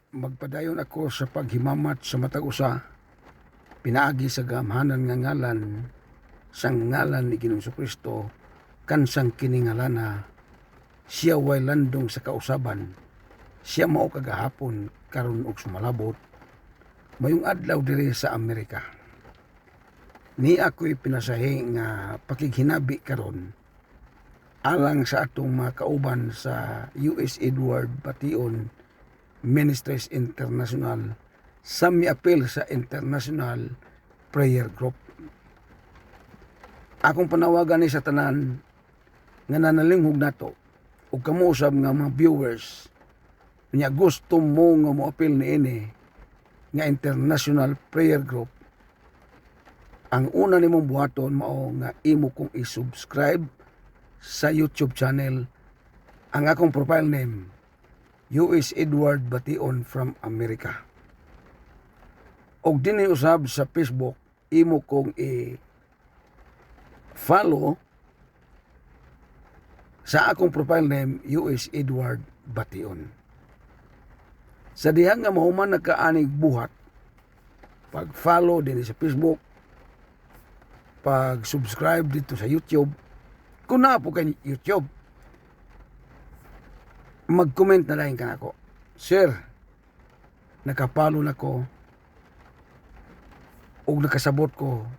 Magpadayon ako sa paghimamat sa matag usa, pinaagi sa gamhanan nga ngalan, sang ngalan ni Ginoong Kristo, kansang kiningalana, siya way landong sa kausaban, siya mao kagahapon karon og sumalabot, mayong adlaw diri sa Amerika. Ni ako'y pinasahi nga pakighinabi karon alang sa atong mga kauban sa US Edward Bation Ministries International sa miapil sa International Prayer Group. Akong panawagan ni sa tanan nga nanalinghog nato ug kamo usab nga mga viewers nya gusto mo nga moapil niini nga International Prayer Group. Ang una nimong buhaton mao nga imo kong i-subscribe sa YouTube channel. Ang akong profile name US Edward Bation from America. Og dinhi usab sa Facebook imo kong i-follow sa akong profile name US Edward Bation. Sa dihang nga mahuman nagkaanig buhat, pag-follow din sa Facebook, pag-subscribe dito sa YouTube, kung na po kay YouTube, mag-comment na lang ka ako. Sir, nakapalo na ko o nakasabot ko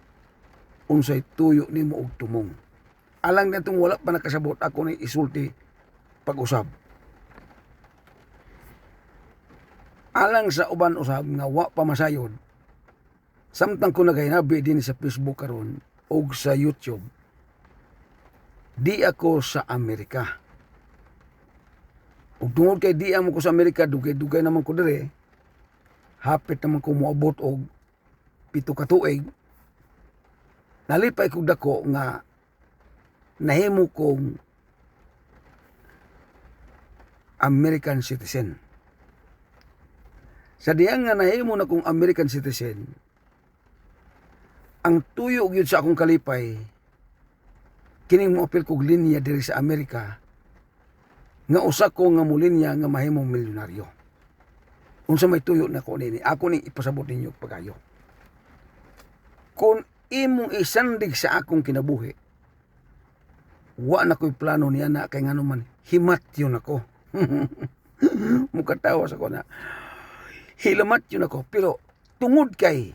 unsay tuyo nimo og tumong. Alang natong wala pa nakasabot, ako ni isulti pag-usab. Alang sa uban usab nga wa pa masayod, samtang ko nagahinabi din sa Facebook karon o sa YouTube, di ako sa Amerika. Ug tungod kay di amo ko sa Amerika, dugay-dugay naman ko dire, hapit naman ko moabot og 7 ka tuig, nalipay kog dako nga nahimo kong American citizen. Sa diyang nga nahimo na kong American citizen, ang tuyo gyud sa akong kalipay, kining moapil kog linya diri sa Amerika, nga usa ko nga mulinya nga mahimong milyonaryo. Unsa may tuyo na ko nini, ako ning ipasabot ninyo pagayo. Kung imong isandig sa akong kinabuhi, wa na ko'y plano niya na kay ngano man himat yun ako. Mukatawa sa ko na hilamat yun ako, pero tungod kay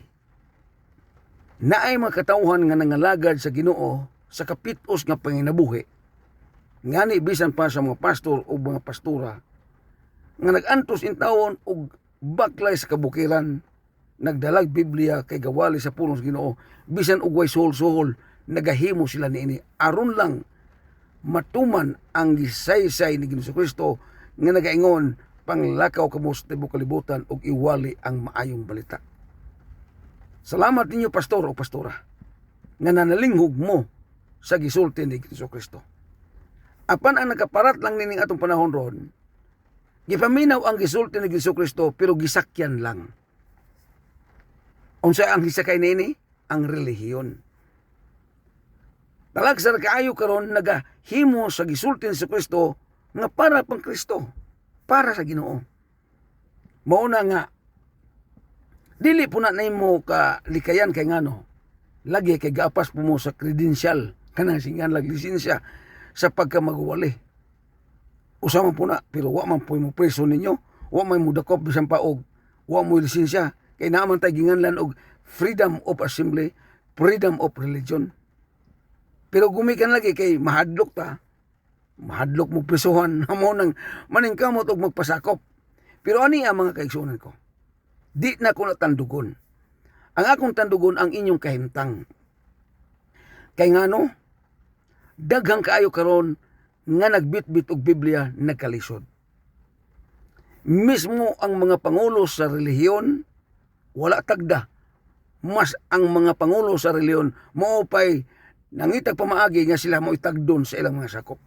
naay mga katawhan nga nangalagad sa Ginoo sa kapitos nga panginabuhi, ngani bisan pa sa mga pastor o mga pastora nga nagantos intawon og baklay sa kabukiran, nagdalag Biblia kay gawali sa pulong sa Ginoo, bisan og way sohol-sohol nagahimo sila niini aron lang matuman ang gisaysay ni Ginoong Kristo nga nagaingon panglakaw kamo sa tibuok kalibutan ug iwali ang maayong balita. Salamat ninyo pastor o pastora nga nanalinghog mo sa gisulti ni Ginoong Kristo. Apan ang nakaparat lang nining atong panahon ron, gipaminaw ang gisulti ni Ginoong Kristo pero gisakyan lang. Unsa ang gisakay nini? Ang relihiyon. Talag sa kaayo karon nagahimo sa gisulti ni Kristo nga para pang Kristo, para sa Ginoo. Mao na nga dili po na nimo ka likayan kay ngano, lagi kay gapas po mo sa credential kanang singan lag lisensya sa pagkamagwali. Usama po na, pero wa man po mo preso ninyo, wa man mo dakop bisan pa og wa mo lisensya, kay naman tay ginganlan og freedom of assembly, freedom of religion. Pero gumikan lagi kay mahadlok mahadlok mo presohan, mo nang maningkamot og magpasakop. Pero ani ang mga kaigsunan ko, di na ko natandugon. Ang akong tandugon ang inyong kahimtang. Kay ngano, daghang kaayo karon nga nagbitbit og Biblia nagkalisod. Mismo ang mga pangulo sa relihiyon wala tagda. Mas ang mga pangulo sa relihiyon mao pay nangitag pamaagi nga sila mo itagdon sa ilang mga sakop.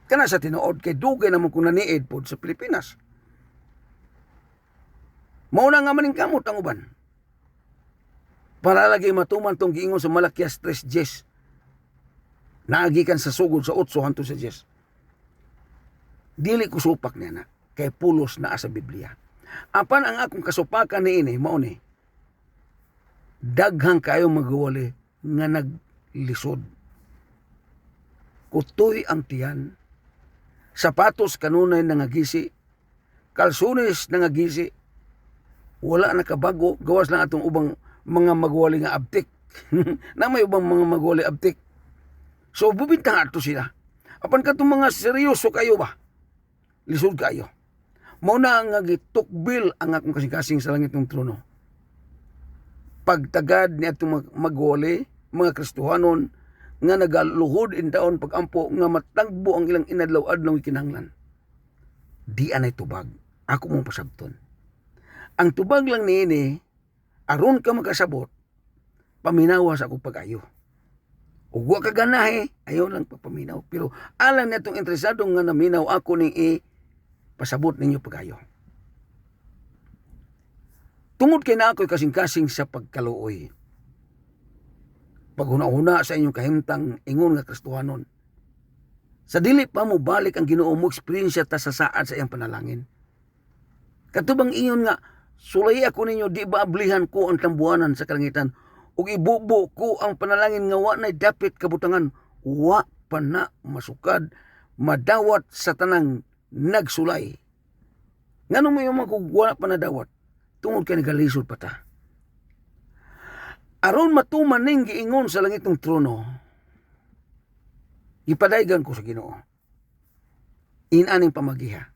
Kana sa tinuod kay dugay naman kung naniid pod sa Pilipinas. Mao na nga maningkamot ang uban. Para lagi matuman tong giingon sa Malakias 3:10. Naagikan sa sugod sa 8 hanto sa 10. Dili ko supak niya na kay pulos na sa Biblia. Apan ang akong kasupakan niini mao ni daghang kayo magwali nga naglisod. Kutoy ang tiyan, sapatos kanunay nangagisi, kalsunes nangagisi, wala nakabago, gawas lang atong ubang mga magwali nga abtik. Na may ubang mga magwali abtik. So bubintang ato sila. Apan katong mga seryoso kayo ba? Lisod kayo. Mao na nga gitukbil ang akong kasing-kasing sa langit ng trono. Pagtagad ni atong magwali, mga Kristohanon nga nagaluhod in taon pagampo nga matagbo ang ilang inadlaw-adlaw kinahanglan. Di anay tubag. Ako mong pasabton. Ang tubag lang niini, aron ka makasabot, paminawa sa akong pag-ayo. Ug wa ka ganahe, ayaw lang papaminaw. Pero alam na itong interesado nga naminaw ako ning pasabot ninyo pag-ayo. Tungod kay na ako'y kasing-kasing sa pagkaluoy. Paghuna-huna sa inyong kahimtang ingon nga Kristohanon. Sa dili pa mo balik ang Ginoo mo eksperyensya ta sa saad sa iyang panalangin. Katubang ingon nga, sulay ako ninyo, di ba ablihan ko ang tambuanan sa kalangitan, ug ibubo ko ang panalangin nga wa nay dapit kabutangan, wa pa na masukad, madawat sa tanang nagsulay. Ngano mo yung magugwa pa na dawat? Tungod kay nagalisod pa ta. Aron matuman ning giingon sa langit ng trono, ipadaygan ko sa Ginoo. Inaning pamagiha.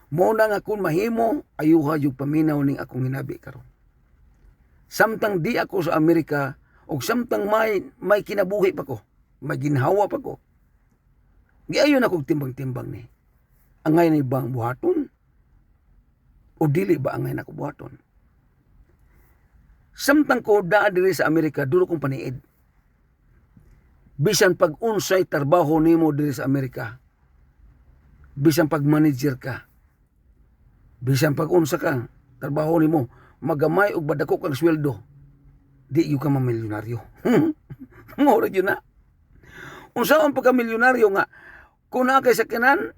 Mao na nga kung mahimo, ayuha yung paminaw ning akong hinabi karon. Samtang di ako sa Amerika, o samtang may kinabuhi pa ko, may ginhawa pa ko, giayon akong timbang-timbang ni. Angay na ibang buhaton? O dili ba angay na ko buhaton? Samtang ko daa diri sa Amerika, duro kong paniid. Bisan pag unsay trabaho nimo diri sa Amerika, bisan pag manager ka, bisan pag unsa ka trabaho nimo, magamay og badako kang sweldo, di yu ka mamilyonaryo. Mura yun na. Unsa ang pagka-milyonaryo nga, kung na kay sakyanan,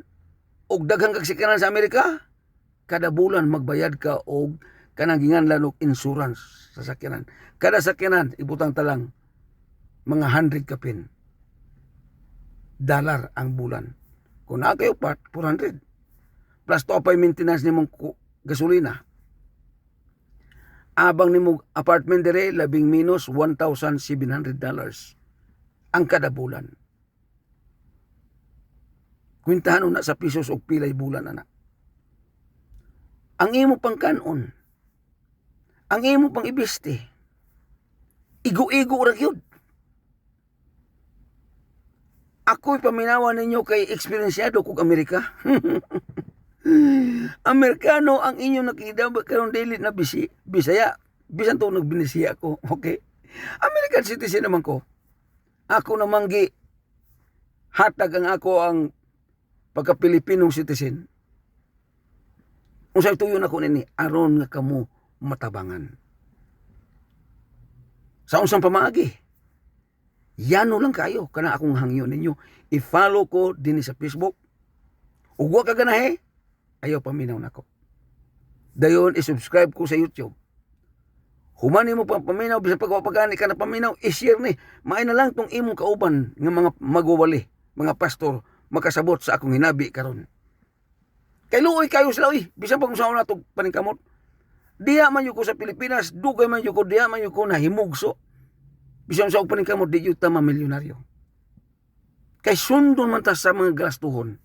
og daghang kag sakyanan sa Amerika, kada bulan magbayad ka og kanang ginganlan og insurance sa sakyanan. Kada sakyanan, ibutang talang mga 100 kapin dollar ang bulan. Kung na kayo part, 400. Plus to apay maintenance nimong gasolina. Abang nimong apartment dire, labing minus $1,700 ang kada bulan. Kwintahan na sa pisos o pilay bulan na. Ang imo pang kanon, ang imo pang ibiste, igo-igo ra gyud. Ako'y paminawa ninyo kay eksperyensyado kog Amerika. Amerikano ang inyo nakita karon daily na Bisaya. Bisan to nagbinisiya ko, okay? American citizen naman ko. Ako namang hatag ang ako ang pagka-Pilipinong citizen. Unsay tuyo na ko nini, aron nga kamo matabangan. Sa unsang pamaagi, yano lang kayo, kana akong hangyo ninyo. I-follow ko din sa Facebook. Ug wa ka ganahe, ayaw paminaw na ko. Dayon, i-subscribe ko sa YouTube. Humani mo pang paminaw, bisa pagwapagani ka na paminaw, i-share ni. Maay na lang tong imong kauban ng mga magwawali, mga pastor, makasabot sa akong hinabi karon. Kay luoy kayo sila, bisan pag usaw na itong paningkamot. Diya man yung ko sa Pilipinas, dugay man yung ko, diya man yung ko nahimugso. Bisan usaw paningkamot, di yung tama milyonaryo. Kay sundon man ta sa mga gastuhon.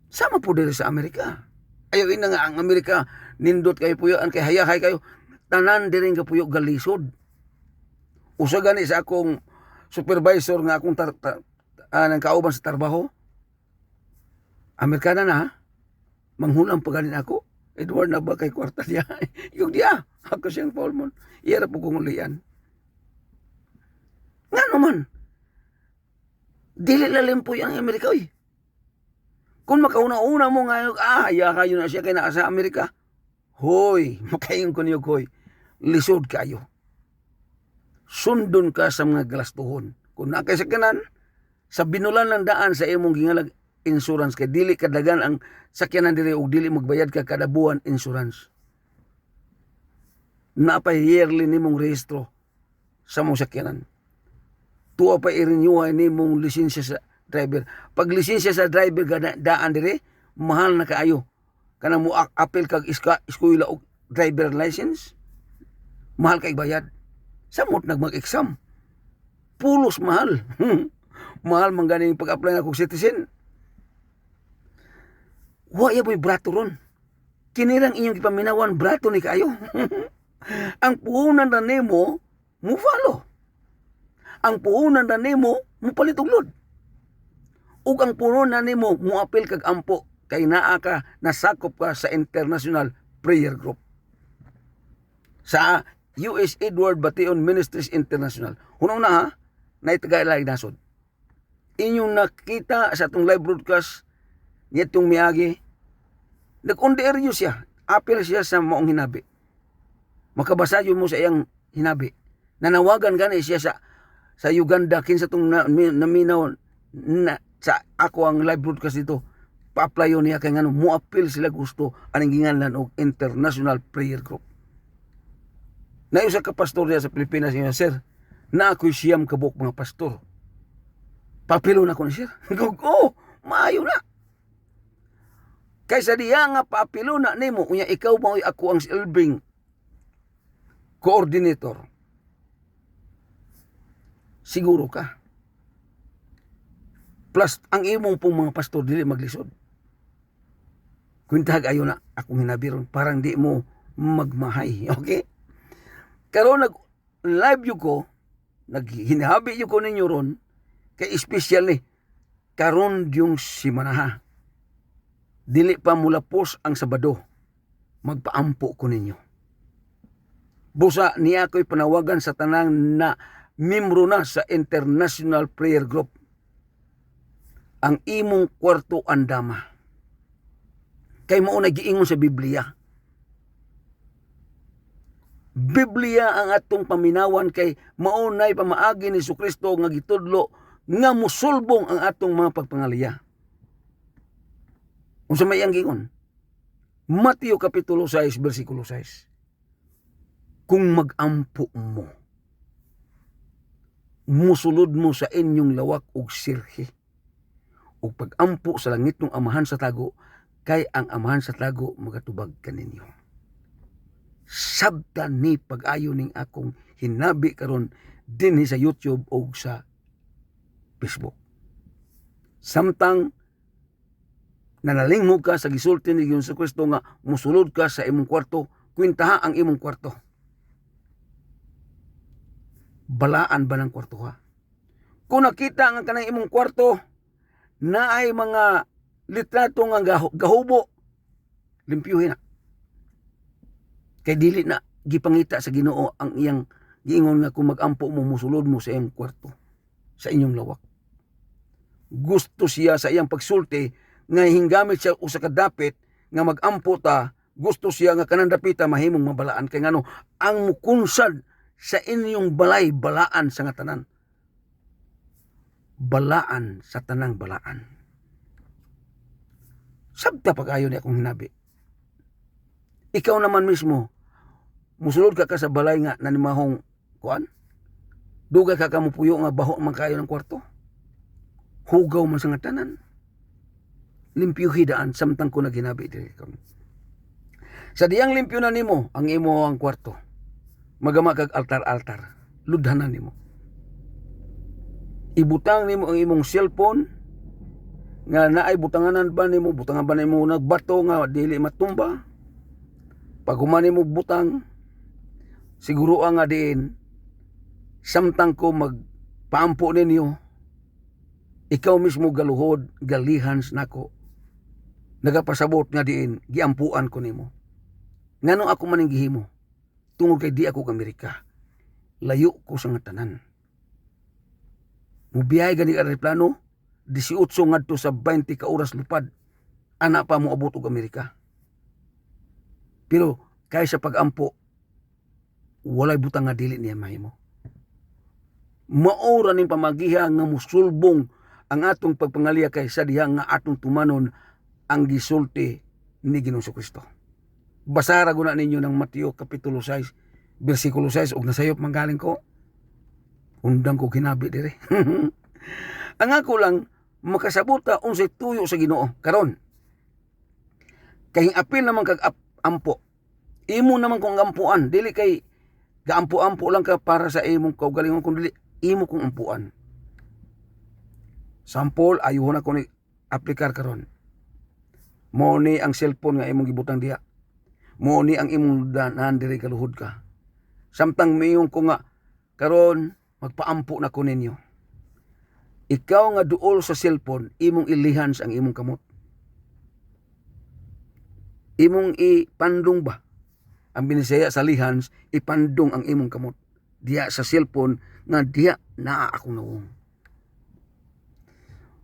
Sama po dito sa Amerika. Ayaw ina nga ang Amerika, nindot kayo puyaan, kay hayahay kayo. Tanan di rin ka puyo galisod. Usa gani sa akong supervisor nga akong nang kauban sa trabaho. Amerikana na, manghulang paganin ako. Edward na ba kay kwarta niya? Yung diya, ako siyang Paulmon. Iyara po kong ulian. Nga naman, dili lalim po yung Amerika, Kung makauna-una mo nga, haya kayo na siya kay naa sa Amerika. Hoy, makayon ko niyo, lisod kayo. Sundon ka sa mga galastuhon. Kung nakay sa kanan, sa binulan ng daan sa imong gingalag, insurance kay dili kadagan ang sakyanan diri og dili magbayad ka kada buwan insurance. Napay yearly nimong rehistro sa mong sakyanan. Tuwa pa i-renew nimong lisensya sa driver. Pag lisensya sa driver daan dire, mahal na kaayo. Kanang mo apel kag eskwela og driver license, mahal kay bayad. Samot mag-exam. Pulos mahal. Mahal man ganing pag-apply na kong citizen. Wa ya boy brato ron. Kinirang inyong ipaminawan brato ni kayo. Ang puhunan na nemo mo follow. Ang puhunan na nemo mo palituglod. Ug ang puhunan na nemo mo apil kag ampo kay naa ka nasakop ka sa International Prayer Group. Sa U.S. Edward Bation Ministries International. Hunaw na ha, na itagay nasod. Inyong nakita sa itong live broadcast nitong miagi, nag-on-the-air siya. Apil siya sa maong hinabi. Makabasa yun mo sa iyang hinabi. Nanawagan gani siya sa Uganda kinsa itong naminaw na sa ako ang live broadcast dito. Pa-apply yun niya kay ngano mo apil sila gusto aning ginganlan og International Prayer Group. Nayo sa kapastor niya sa Pilipinas niya, sir, na ako'y siyam kabuk mga pastor. Papilo na ko ni sir. Oo, maayo na. Kaysa diya nga papilo na nimo, unya ikaw mo ako ang silbing coordinator. Siguro ka. Plus, ang imong pong mga pastor dili maglisod. Kuntag ayo na akong hinabiron, parang di mo magmahay. Okay? Karon nag-live yu ko, naghinabi yu ko ninyo ron, kay special ni, karon yung simanaha. Dili pa mulapos ang Sabado, magpaampo ko ninyo. Busa niya ako'y panawagan sa tanang na membro na sa International Prayer Group. Ang imong kwarto andama. Kay mao na giingon sa Biblia. Biblia ang atong paminawan kay maunay pamaagi ni Jesucristo nga gitudlo nga musulbong ang atong mga pagpangaliya. Unsa may ang gingon? Mateo kapitulo 6 bersikulo 6. Kung magampo mo, musulod mo sa inyong lawak og sirhi. Ug pagampo sa langit ng amahan sa tago, kay ang amahan sa tago magatubag kaninyo. Sabta ni pag-ayo ning akong hinabi karon dinhi sa YouTube o sa Facebook. Samtang nanalingmog ka sa gisulti ni Jesucristo nga musulod ka sa imong kwarto, kwintaha ang imong kwarto. Balaan ba ng kwarto ha? Kung nakita nga kanang imong kwarto na ay mga litrato nga gahubo, limpyuhin na. Kay dili na gipangita sa Ginoo ang iyang giingon nga kung magampo mo musulod mo sa iyang kwarto, sa inyong lawak. Gusto siya sa iyang pagsulti nga hinggamit siya usa ka dapit nga magampo ta, gusto siya nga kanang dapita mahimong mabalaan kay ngano ang mukunsad sa inyong balay balaan sa nga tanan. Balaan sa tanang balaan. Sabta pag-ayo ni akong hinabi. Ikaw naman mismo, musulod ka sa balay nga nanimahong kuan? Dugay ka kamupuyo nga baho man kayo ng kwarto? Hugaw man sa nga tanan. Limpyo hidaan samtang ko naghinabi diri kami. Sa diyang limpyo na nimo ang imo ang kwarto. Magama kag altar-altar. Ludhanan nimo. Ibutang nimo ang imong cellphone nga naay butanganan ba nimo, butangan ba nimo nagbato nga dili matumba. Pag human nimo butang, siguro nga diin samtang ko magpaampo ninyo, ikaw mismo galuhod, galihans nako. Nagapasabot nga diin, giampuan ko nimo. Ngano ako maning gihimo? Tungod kay di ako Amerika. Layo ko sa nga tanan. Mubiyahe gani aeroplano, 18 ngadto sa 20 ka oras lupad. Ana pa mo abot og Amerika. Pero kaysa pag-ampo, walay butang nga dili niya mahimo. Maura ning pamagiha nga musulbong ang atong pagpangalia kay sa diha nga atong tumanon ang gisulti ni Ginoong Kristo. Basara guna ninyo ng Mateo Kapitulo 6, versikulo 6, og nasayop manggaling ko. Undang ko kinabi dire. Ang ako lang, makasabota unsay tuyo sa Ginoo karon. Kay apil naman kag ampo. Imo naman kung ampuan, dili kay gaampo-ampo lang ka para sa imong kaugalingon, kun dili imo kong ampuan. Sample, ayuhon ako ni aplikar karon. Mo ni ang cellphone nga imong gibutang diha. Mo ni ang imong danan diri kaluhod ka. Samtang mayong ko nga karon magpaampo na ko ninyo. Ikaw nga duol sa cellphone, imong ilihans ang imong kamot. Imong ipandong ba? Ang binisaya sa lihans, ipandong ang imong kamot. Diya sa cellphone, nga diya naa akong nawong.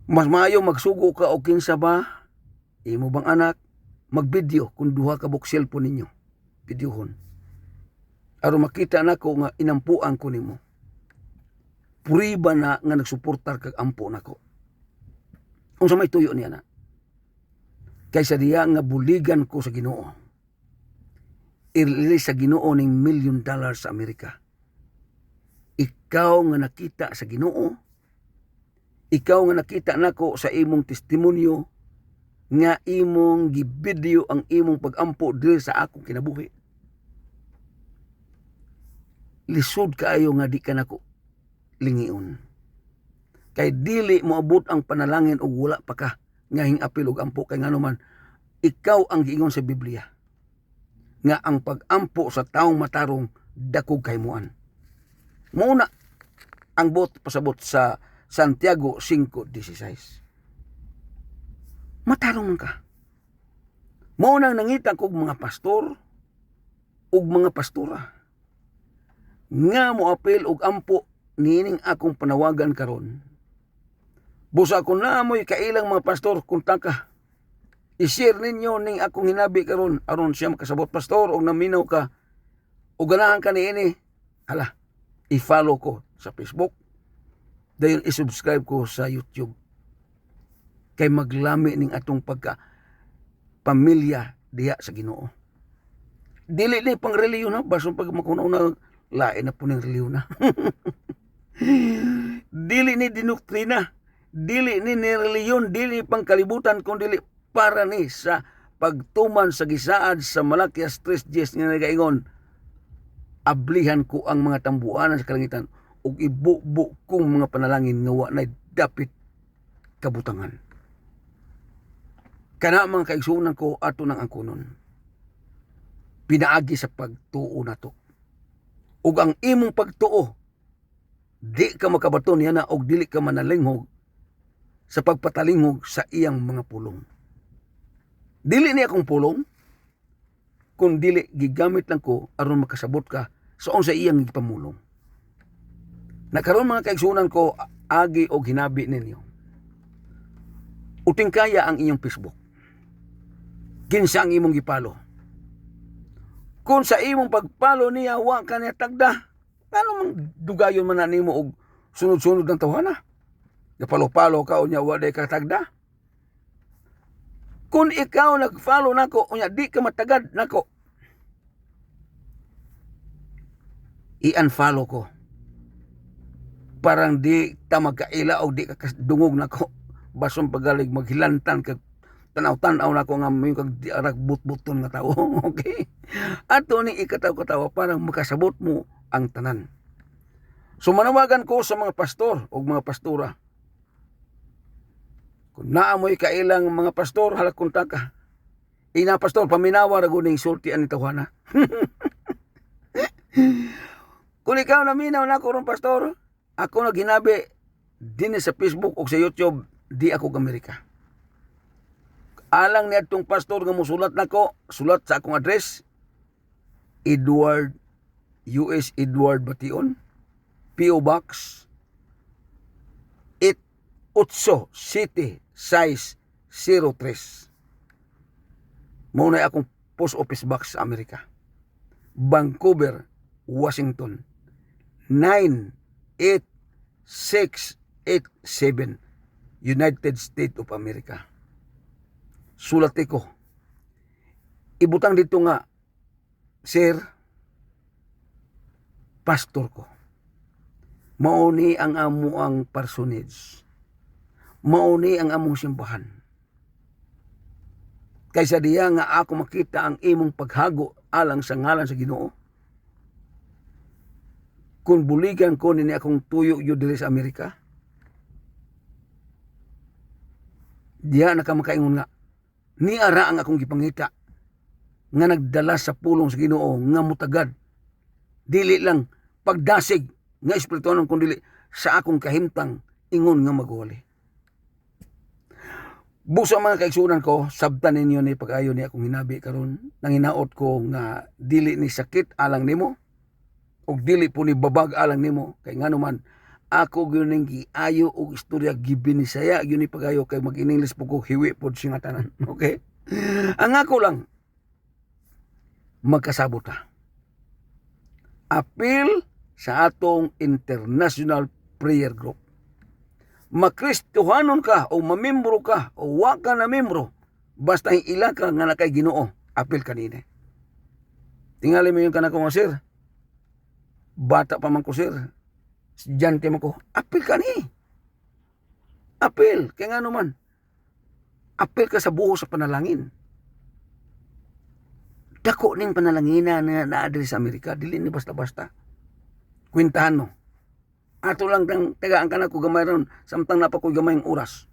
Mas maayo magsugo ka o kinsa ba? Imo bang anak? Mag-video kung duha ka buk cellphone ninyo. Videohon. Aron makita nako nga inampuan ko nimo. Puriba na nga nagsuportar kag ampo nako. Unsa may tuyo niya na? Kaysa diya nga buligan ko sa Ginoo. Irili sa Ginoo ning $1 million sa Amerika. Ikaw nga nakita sa Ginoo, ikaw nga nakita nako sa imong testimonyo nga imong gibidyo ang imong pagampo diri sa akong kinabuhi. Lisod kaayo nga di ka nako lingion. Kay dili mo abot ang panalangin og wala pa ka nga hingapil og ampo, kay nganuman ikaw ang giingon sa Biblia nga ang pagampo sa taong matarong dakog kahimuen. Muna ang pasabot sa Santiago 5:16. Matarong man ka. Muna nangita kog mga pastor ug mga pastora nga moapil og ampo nining akong panawagan karon. Busa ko na amoy kailang mga pastor kunta ka. I-share ninyo ning akong hinabi karon aron siya makasabot pastor og naminaw ka o ganahan ka niini. Hala, i-follow ko sa Facebook. Dayon i-subscribe ko sa YouTube. Kay maglami ning atong pagka pamilya diha sa Ginoo. Dili ni pang reliyon na baso pag makunaw na lain na po ning reliyon na. Dili ni dinoktrina, dili ni reliyon, dili pang kalibutan kundi para ni sa pagtuman sa gisaad sa Malakias 3:10 nga nagaingon, ablihan ko ang mga tambuanan sa kalangitan ug ibubo kong mga panalangin nga wa nay dapit kabutangan. Kana mga kaigsuonan ko ato nang angkunon. Pinaagi sa pagtuo nato. Ug ang imong pagtuo di ka makabaton niya na og dili ka manalinghog sa pagpatalingog sa iyang mga pulong. Dili niya akong pulong, kung dili gigamit lang ko aron makasabot ka sa unsa iyang gipamulong. Nakaroon mga kaigsunan ko, agi og hinabi ninyo. Uting kaya ang inyong Facebook. Kinsa ang imong gipalo. Kung sa imong pagpalo niya wa ka niya tagda, ano mang dugayon man na nimo og sunod-sunod ng tawhana? Napalo-palo ka o niya wa day ka tagda. Kung ikaw nag-follow nako o niya di ka matagad nako, i-unfollow ko. Parang di ta magkaila o di ka dungog nako. Basong pagalig maghilantan kag tanaw-tanaw nako nga may kag arag but-buton nga tao. Okay? Ato ni ikataw-katawa parang makasabot mo ang tanan. So manawagan ko sa mga pastor o mga pastora. Kung naamoy kailang mga pastor, halak kunta ka. Ina pastor, paminawa ra guning sulti ani tawhana. Kung ikaw naminaw na ko ron pastor, ako naginabi din sa Facebook o sa YouTube, di ako Amerika. Alang ni atong pastor nga musulat nako, sulat sa akong address, Edward U.S. Edward Bation, P.O. Box 88 City Size 03. Muna akong post office box sa Amerika. Vancouver, Washington 98687. United States of America. Sulati ko. Ibutang dito nga, sir, pastor ko. Mauni ang amo ang parsonage. Mauni ang among simbahan. Kaysa diya nga ako makita ang imong paghago alang sa ngalan sa Ginoo. Kung buligan ko nini akong tuyo yu diri sa Amerika, diya na ka makaingon nga, ni ara ang akong gipangita nga nagdala sa pulong sa Ginoo nga mutagad. Dili lang pagdasig nga espirituhanon kundi sa akong kahimtang ingon nga magwali. Busa mga kaigsunan ko, sabtan ninyo ni pag-ayo ni akong hinabi karon, nang hinaot ko nga dili ni sakit alang nimo ug dili po ni babag alang nimo kay nganuman ako gyuning giayo og istorya gibinisaya gyud ni pag-ayo kay mag-English po ko hiwi pod sing tanan. Okay? Ang ako lang magkasabot ta. Apil sa atong international prayer group. Makristohanon ka o mamembro ka o wa ka na membro, basta ila ka nga nakay Ginoo, apil kanina. Tingali mo yung kanako nga sir, bata pa man ko sir, estudyante man ko, apil kani. Apil, kaya nga naman, apil ka sa buho sa panalangin. Dako ning panalangina na naadri sa Amerika, dili ni basta-basta. Kwintahan no. Ato lang kang tagaan ka na ko gamay ron, samtang napakoy gamay ang oras.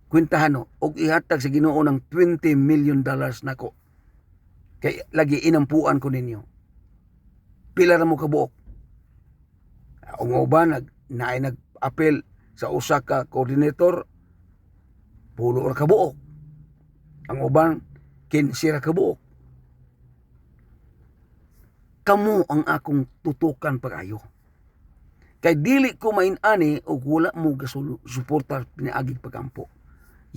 Kwintahan no, og ihatag sa Ginoo ng $20 million nako. Kay lagi inampuan ko ninyo. Pila ra mo kabuok. Ang uban nag-apel sa usa ka coordinator, pulo ra kabuok. Ang uban 15 ra kabuok. Kamo ang akong tutukan pag-ayo. Kay dili ko main-ani o wala mo suporta pinaagig pagampo.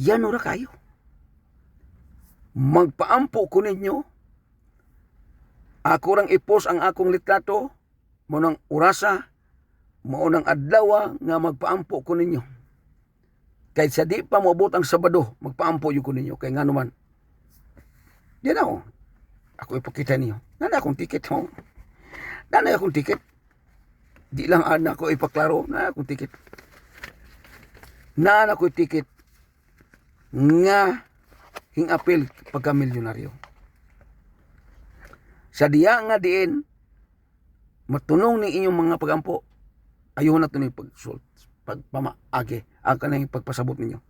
Yan ora kayo. Magpaampo ko ninyo. Ako rang ipos ang akong litrato, mo nang urasa, mo nang adlaw nga magpaampo ko ninyo. Kay sa di pa moabot ang Sabado, magpaampo yu ko ninyo. Kay nga naman, yan ako. Ako ipakita niyo. Nana akong tiket ho. Nana akong tiket. Di lang anak ko ipaklaro na akong tiket. Na ako tiket nga hingapil pagka milyonaryo. Sa diya nga diin matunong ni inyong mga pagampo, ayaw na ito ni pagpamaagi ang kanang pagpasabot ninyo.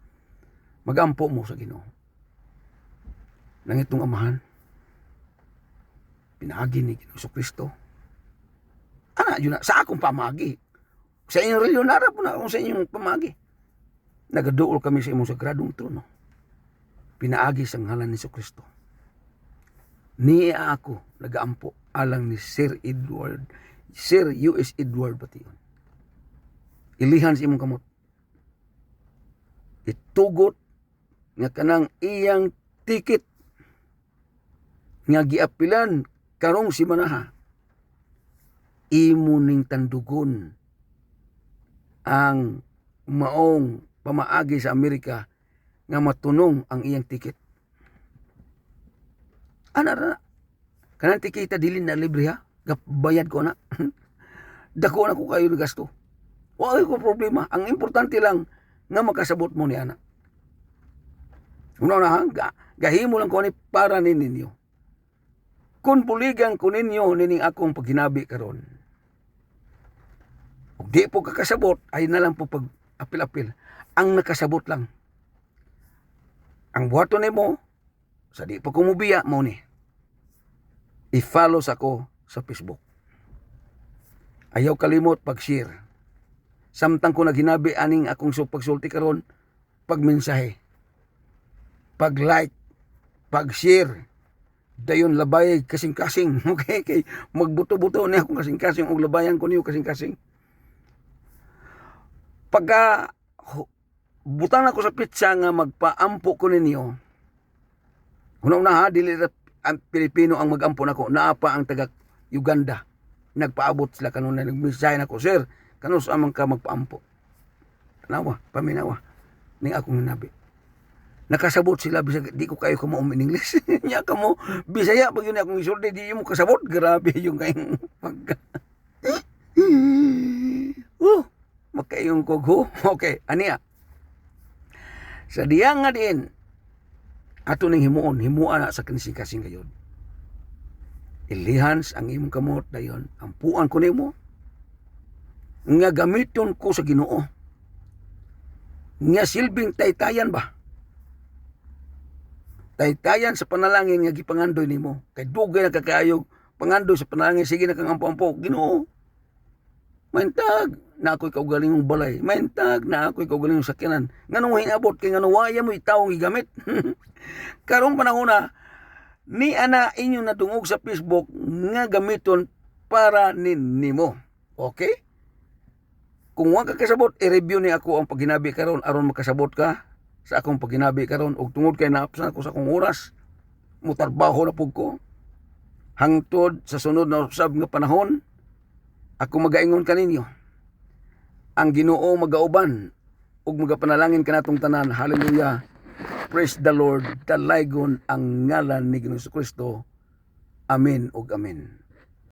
Magampo mo sa Ginoo. Nang itong amahan, pinaagi ni Ginoo Kristo. Ana, yun na, sa akong pamagi. Sa inyong relionara po na, kung sa inyong pamagi. Nagaduol kami sa imong sagradong trono. Pinaagi sa ngalan ni Kristo. Niya ako, nagaampo, alang ni Sir U.S. Edward Bation. Ilihan sa imong kamot. Itugot nga kanang iyang tiket nga giapilan karong si manaha. Imo ning tandugon ang maong pamaagi sa Amerika nga matunong ang iyang tiket. Ana ra kanang tikita dili na libre ha, bayad ko na. Dako na ko kayo ng gasto. Wala ko problema. Ang importante lang nga makasabot mo ni ana. Una na gahimo lang ko ni para ninyo. Kung buligan ko ninyo nining akong paghinabi karon. Ug di po kakasabot, ay na lang po pag apil-apil. Ang nakasabot lang. Ang buhaton nimo sa di pa kumubiya mo ni. I-follow ako sa Facebook. Ayaw kalimot pag-share. Samtang ko naghinabi aning akong pagsulti karon, pag-mensahe, pag-like, pag-share. Dayon labay kasing-kasing. Okay, kay magbuto-buto ni akong kasing-kasing ug labayan ko niyo kasing-kasing. Pagka butang ako sa pizza nga magpaampo ko ninyo. Una-una ha, dili ang Pilipino ang magampo nako, naapa ang taga Uganda. Nagpaabot sila kanuna, nagmensahe nako, sir, kanus amang ka magpaampo. Nawa, paminawa. ni akong nabi. Nakasabot sila bisag di ko kayo ka in English. Nya ka mo Bisaya pag yun akong isulti di mo kasabot. Grabe yung kayong pagka. Makayong kog. Okay, aniya. Sa diya nga din ato ning himuan na sa kasing gayon. Ilihans ang imong kamot dayon. Ampuan ko nimo nga gamiton ko sa Ginoo. Nga silbing taytayan ba? Taytayan sa panalangin nga gipangandoy nimo. Kay dugay na kakayog pangandoy sa panalangin sige na kang ampo-ampo Ginoo. Maintag na ako'y kaugalingong balay. Maintag na ako'y kaugalingong sakyanan. Nganong hinabot kay nganong waya mo itawong gigamit. Karong panahon na ni ana inyo nadungog sa Facebook nga gamiton para nimo. Okay? Kung wa ka kasabot, i-review ni ako ang pagginabi karon aron makasabot ka sa akong pagginabi karon ug tungod kay naapsan ako sa akong oras, mutarbaho na pug ko. Hangtod sa sunod na usab nga panahon, ako magaingon kaninyo. Ang Ginoo magauban ug magapanalangin kanatong tanan. Hallelujah. Praise the Lord. Dalaygon ang ngalan ni Ginoong Kristo. Amen ug amen.